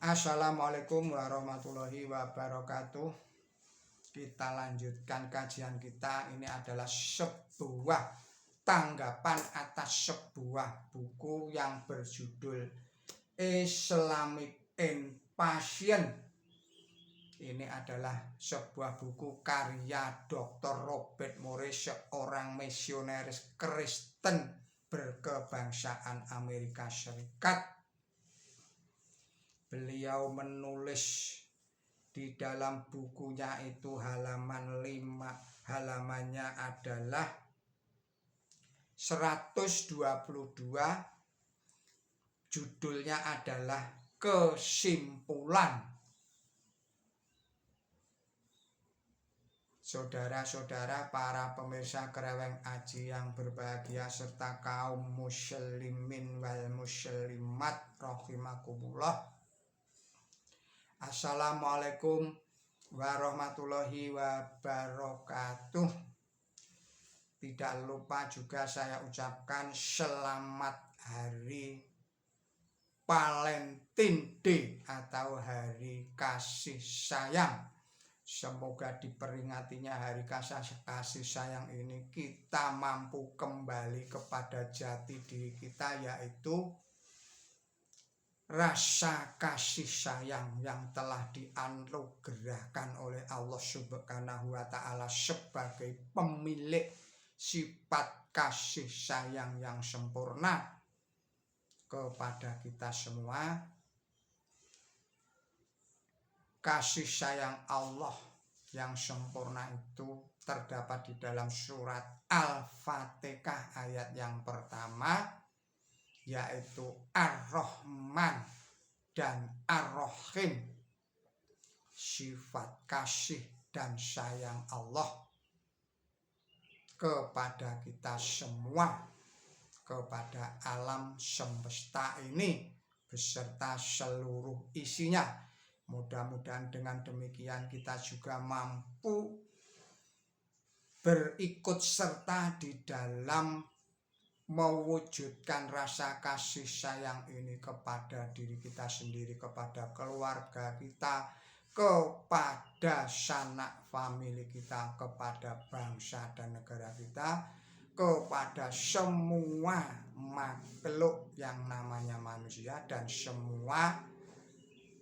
Assalamualaikum warahmatullahi wabarakatuh. Kita lanjutkan kajian kita. Ini adalah sebuah tanggapan atas sebuah buku yang berjudul Islamic Invasion. Ini adalah sebuah buku karya Dr. Robert Murray, seorang misionaris Kristen berkebangsaan Amerika Serikat. Beliau menulis di dalam bukunya itu halaman 5, halamannya adalah 122, judulnya adalah kesimpulan. Saudara-saudara, para pemirsa Kreweng Aji yang berbahagia, serta kaum muslimin wal muslimat rahimakumullah. Assalamualaikum warahmatullahi wabarakatuh. Tidak lupa juga saya ucapkan selamat hari Valentine Day atau hari kasih sayang. Semoga diperingatinya hari kasih sayang ini kita mampu kembali kepada jati diri kita, yaitu rasa kasih sayang yang telah dianugerahkan oleh Allah Subhanahu wa Ta'ala sebagai pemilik sifat kasih sayang yang sempurna kepada kita semua. Kasih sayang Allah yang sempurna itu terdapat di dalam surat Al-Fatihah ayat yang pertama, yaitu Ar-Rahman dan Ar-Rahim. Sifat kasih dan sayang Allah kepada kita semua, kepada alam semesta ini beserta seluruh isinya. Mudah-mudahan dengan demikian kita juga mampu berikut serta di dalam mewujudkan rasa kasih sayang ini kepada diri kita sendiri, kepada keluarga kita, kepada sanak famili kita, kepada bangsa dan negara kita, kepada semua makhluk yang namanya manusia dan semua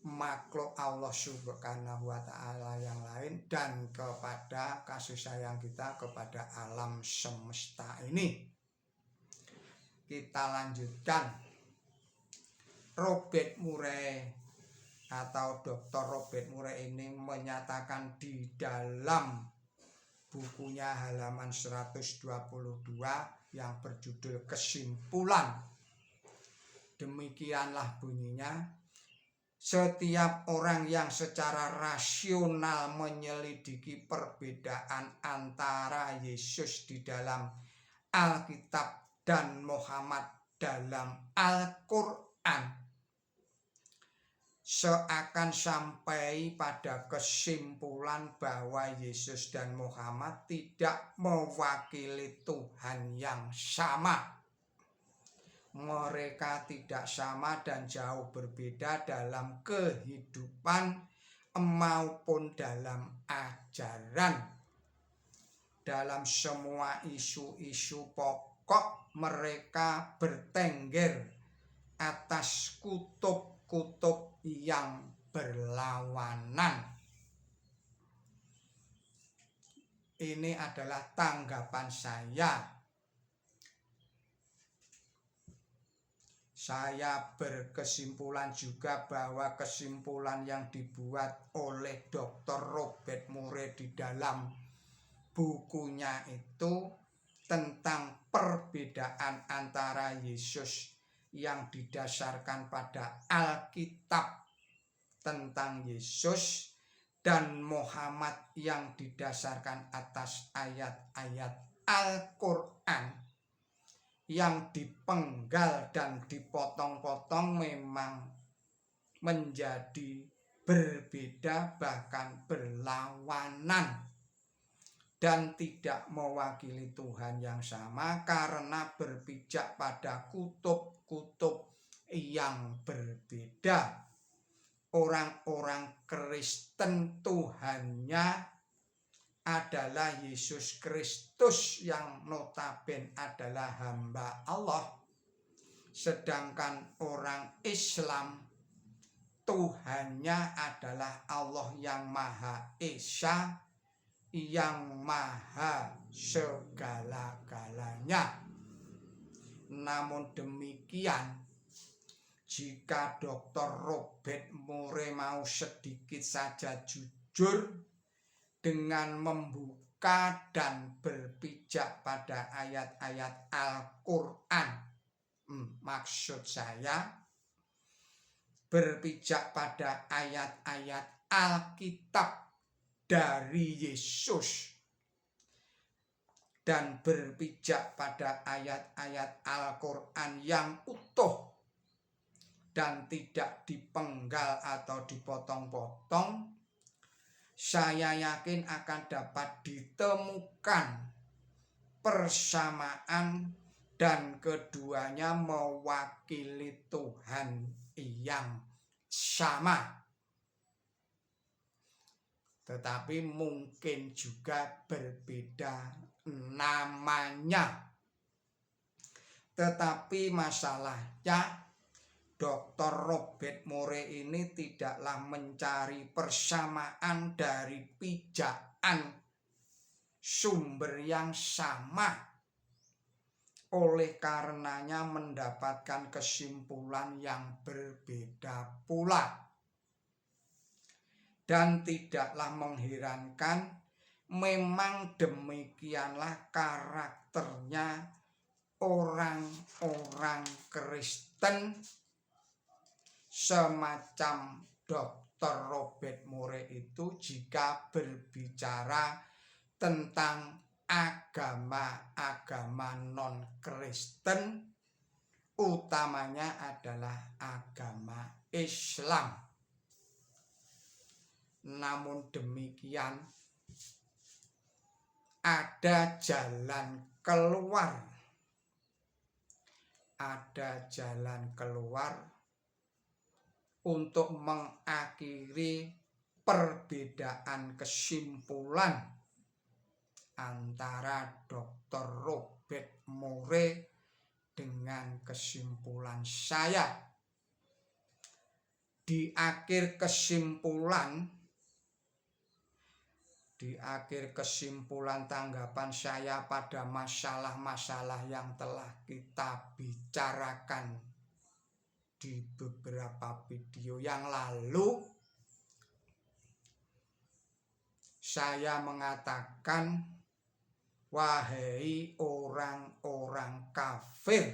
makhluk Allah Subhanahu wa Ta'ala yang lain, dan kepada kasih sayang kita kepada alam semesta ini. Kita lanjutkan. Robert Murray atau Dr. Robert Murray ini menyatakan di dalam bukunya halaman 122 yang berjudul Kesimpulan. Demikianlah bunyinya: setiap orang yang secara rasional menyelidiki perbedaan antara Yesus di dalam Alkitab dan Muhammad dalam Al-Quran seakan sampai pada kesimpulan bahwa Yesus dan Muhammad tidak mewakili Tuhan yang sama. Mereka tidak sama dan jauh berbeda dalam kehidupan maupun dalam ajaran. Dalam semua isu-isu pokok mereka bertengger atas kutub-kutub yang berlawanan. Ini adalah tanggapan saya. Saya berkesimpulan juga bahwa kesimpulan yang dibuat oleh Dr. Robert Murray di dalam bukunya itu tentang perbedaan antara Yesus yang didasarkan pada Alkitab tentang Yesus dan Muhammad yang didasarkan atas ayat-ayat Al-Quran yang dipenggal dan dipotong-potong memang menjadi berbeda, bahkan berlawanan, dan tidak mewakili Tuhan yang sama karena berpijak pada kutub-kutub yang berbeda. orang-orang Kristen Tuhannya adalah Yesus Kristus yang notabene adalah hamba Allah. Sedangkan orang Islam Tuhannya adalah Allah yang Maha Esa, yang Maha segala-galanya. Namun demikian, jika Dr. Robert Moore mau sedikit saja jujur dengan membuka dan berpijak pada ayat-ayat Al-Quran, maksud saya berpijak pada ayat-ayat Alkitab dari Yesus dan berpijak pada ayat-ayat Al-Quran yang utuh dan tidak dipenggal atau dipotong-potong, saya yakin akan dapat ditemukan persamaan dan keduanya mewakili Tuhan yang sama. Tetapi mungkin juga berbeda namanya. Tetapi masalahnya Dr. Robert Moore ini tidaklah mencari persamaan dari pijakan sumber yang sama. Oleh karenanya mendapatkan kesimpulan yang berbeda pula. Dan tidaklah mengherankan, memang demikianlah karakternya orang-orang Kristen semacam Dr. Robert Moore itu jika berbicara tentang agama-agama non-Kristen, utamanya adalah agama Islam. Namun demikian, ada jalan keluar. Ada jalan keluar untuk mengakhiri perbedaan kesimpulan antara Dr. Robert Moore dengan kesimpulan saya. Di akhir kesimpulan tanggapan saya pada masalah-masalah yang telah kita bicarakan di beberapa video yang lalu, saya mengatakan, wahai orang-orang kafir,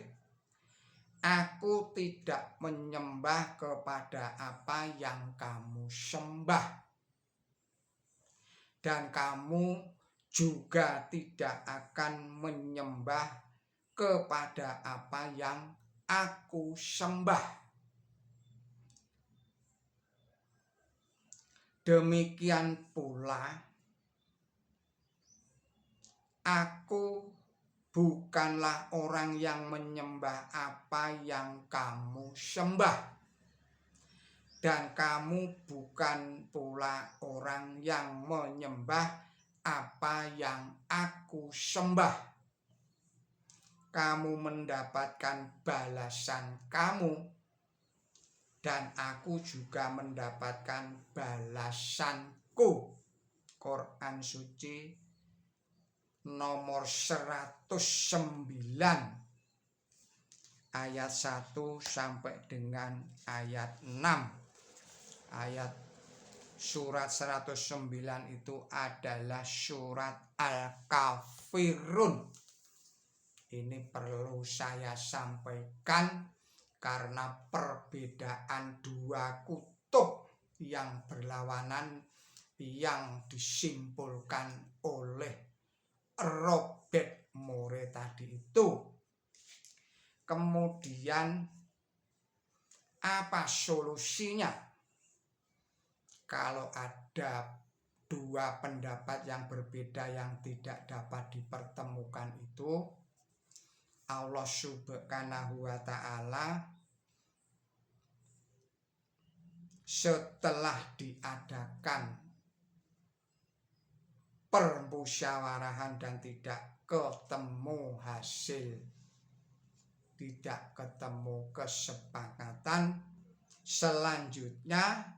aku tidak menyembah kepada apa yang kamu sembah. Dan kamu juga tidak akan menyembah kepada apa yang aku sembah. Demikian pula, aku bukanlah orang yang menyembah apa yang kamu sembah. Dan kamu bukan pula orang yang menyembah apa yang aku sembah. Kamu mendapatkan balasan kamu, dan aku juga mendapatkan balasanku. Quran suci nomor 109 ayat 1 sampai dengan ayat 6. Ayat surat 109 itu adalah surat Al-Kafirun. Ini perlu saya sampaikan karena perbedaan dua kutub yang berlawanan yang disimpulkan oleh Robert Moore tadi itu. Kemudian apa solusinya? Kalau ada dua pendapat yang berbeda yang tidak dapat dipertemukan itu, Allah Subhanahu wa Ta'ala setelah diadakan permusyawarahan dan tidak ketemu hasil, tidak ketemu kesepakatan, selanjutnya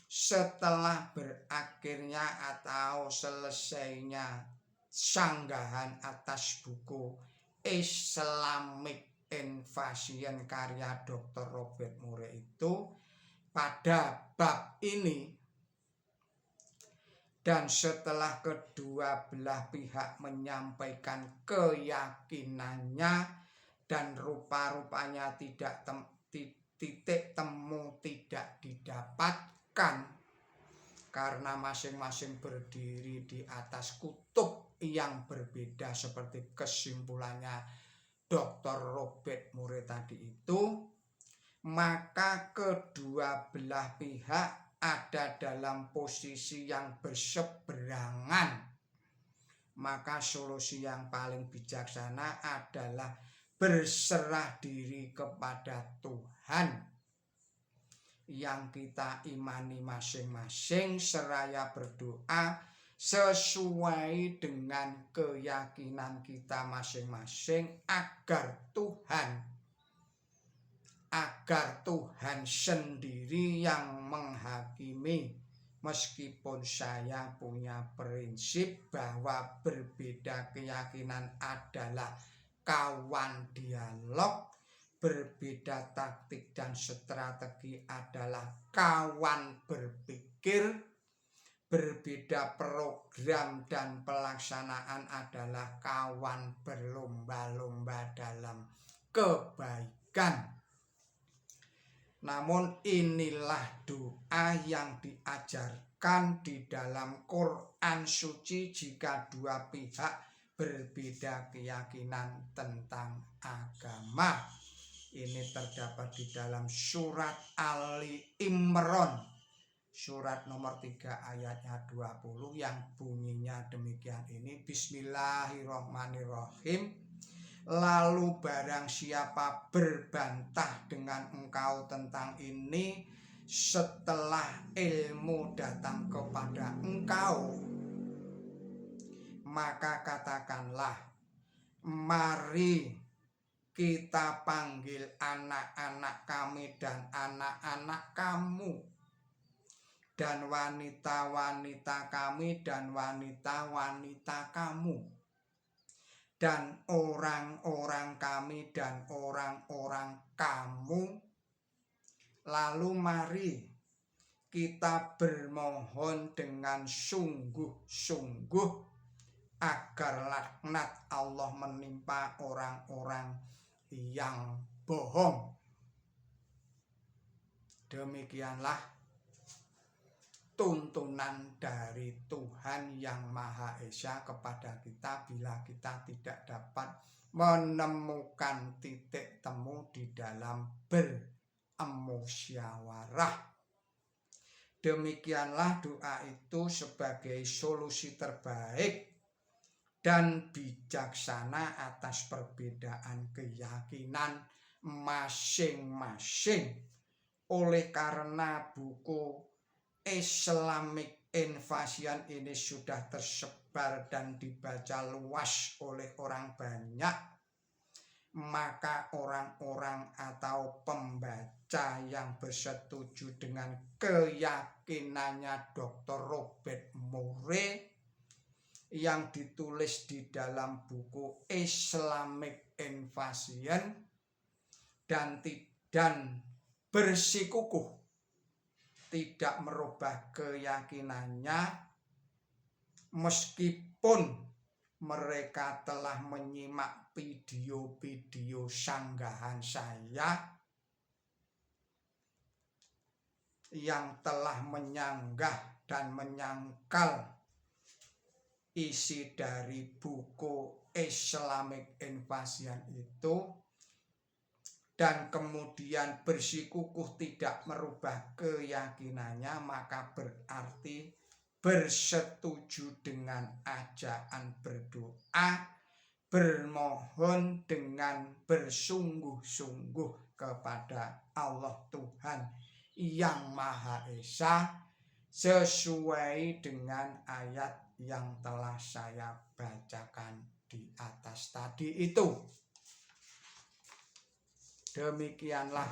setelah berakhirnya atau selesainya sanggahan atas buku Islamic Invasion karya Dr. Robert Murray itu, pada bab ini, dan setelah kedua belah pihak menyampaikan keyakinannya dan rupa-rupanya titik temu tidak didapatkan karena masing-masing berdiri di atas kutub yang berbeda seperti kesimpulannya Dr. Robert Murray tadi itu, maka kedua belah pihak ada dalam posisi yang berseberangan. Maka solusi yang paling bijaksana adalah berserah diri kepada Tuhan yang kita imani masing-masing, seraya berdoa sesuai dengan keyakinan kita masing-masing agar Tuhan sendiri yang menghakimi. Meskipun saya punya prinsip bahwa berbeda keyakinan adalah kawan dialog, berbeda taktik dan strategi adalah kawan berpikir, berbeda program dan pelaksanaan adalah kawan berlomba-lomba dalam kebaikan. Namun inilah doa yang diajarkan di dalam Quran suci jika dua pihak berbeda keyakinan tentang agama. Ini terdapat di dalam surat Ali Imran, surat nomor 3 ayatnya 20 yang bunyinya demikian ini, Bismillahirrahmanirrahim. Lalu barang siapa berbantah dengan engkau tentang ini setelah ilmu datang kepada engkau, maka katakanlah, mari kita panggil anak-anak kami dan anak-anak kamu, dan wanita-wanita kami dan wanita-wanita kamu, dan orang-orang kami dan orang-orang kamu. Lalu mari kita bermohon dengan sungguh-sungguh agar laknat Allah menimpa orang-orang yang bohong. Demikianlah tuntunan dari Tuhan Yang Maha Esa kepada kita bila kita tidak dapat menemukan titik temu di dalam bermusyawarah. Demikianlah doa itu sebagai solusi terbaik dan bijaksana atas perbedaan keyakinan masing-masing. Oleh karena buku Islamic Invasion ini sudah tersebar dan dibaca luas oleh orang banyak, maka orang-orang atau pembaca yang bersetuju dengan keyakinannya Dr. Robert Murray yang ditulis di dalam buku Islamic Invasion dan bersikukuh tidak merubah keyakinannya meskipun mereka telah menyimak video-video sanggahan saya yang telah menyanggah dan menyangkal isi dari buku Islamic Invasion itu, dan kemudian bersikukuh tidak merubah keyakinannya, maka berarti bersetuju dengan ajaan berdoa, bermohon dengan bersungguh-sungguh kepada Allah Tuhan yang Maha Esa sesuai dengan ayat yang telah saya bacakan di atas tadi itu. Demikianlah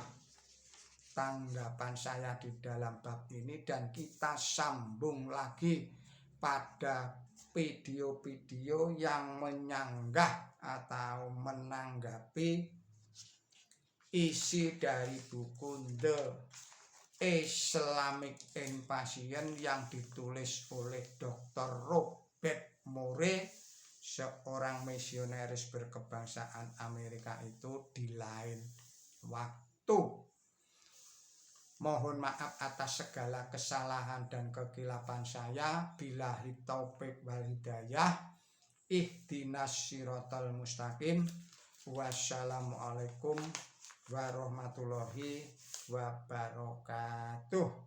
tanggapan saya di dalam bab ini, dan kita sambung lagi pada video-video yang menyanggah atau menanggapi isi dari buku The Islamic Invasion yang ditulis oleh Dr. Robert Murray, seorang misionaris berkebangsaan Amerika itu di lain waktu. Mohon maaf atas segala kesalahan dan kekilapan saya. Billahi taufik wal hidayah. Ihdinas siratal mustaqim. Wassalamualaikum warahmatullahi wabarakatuh.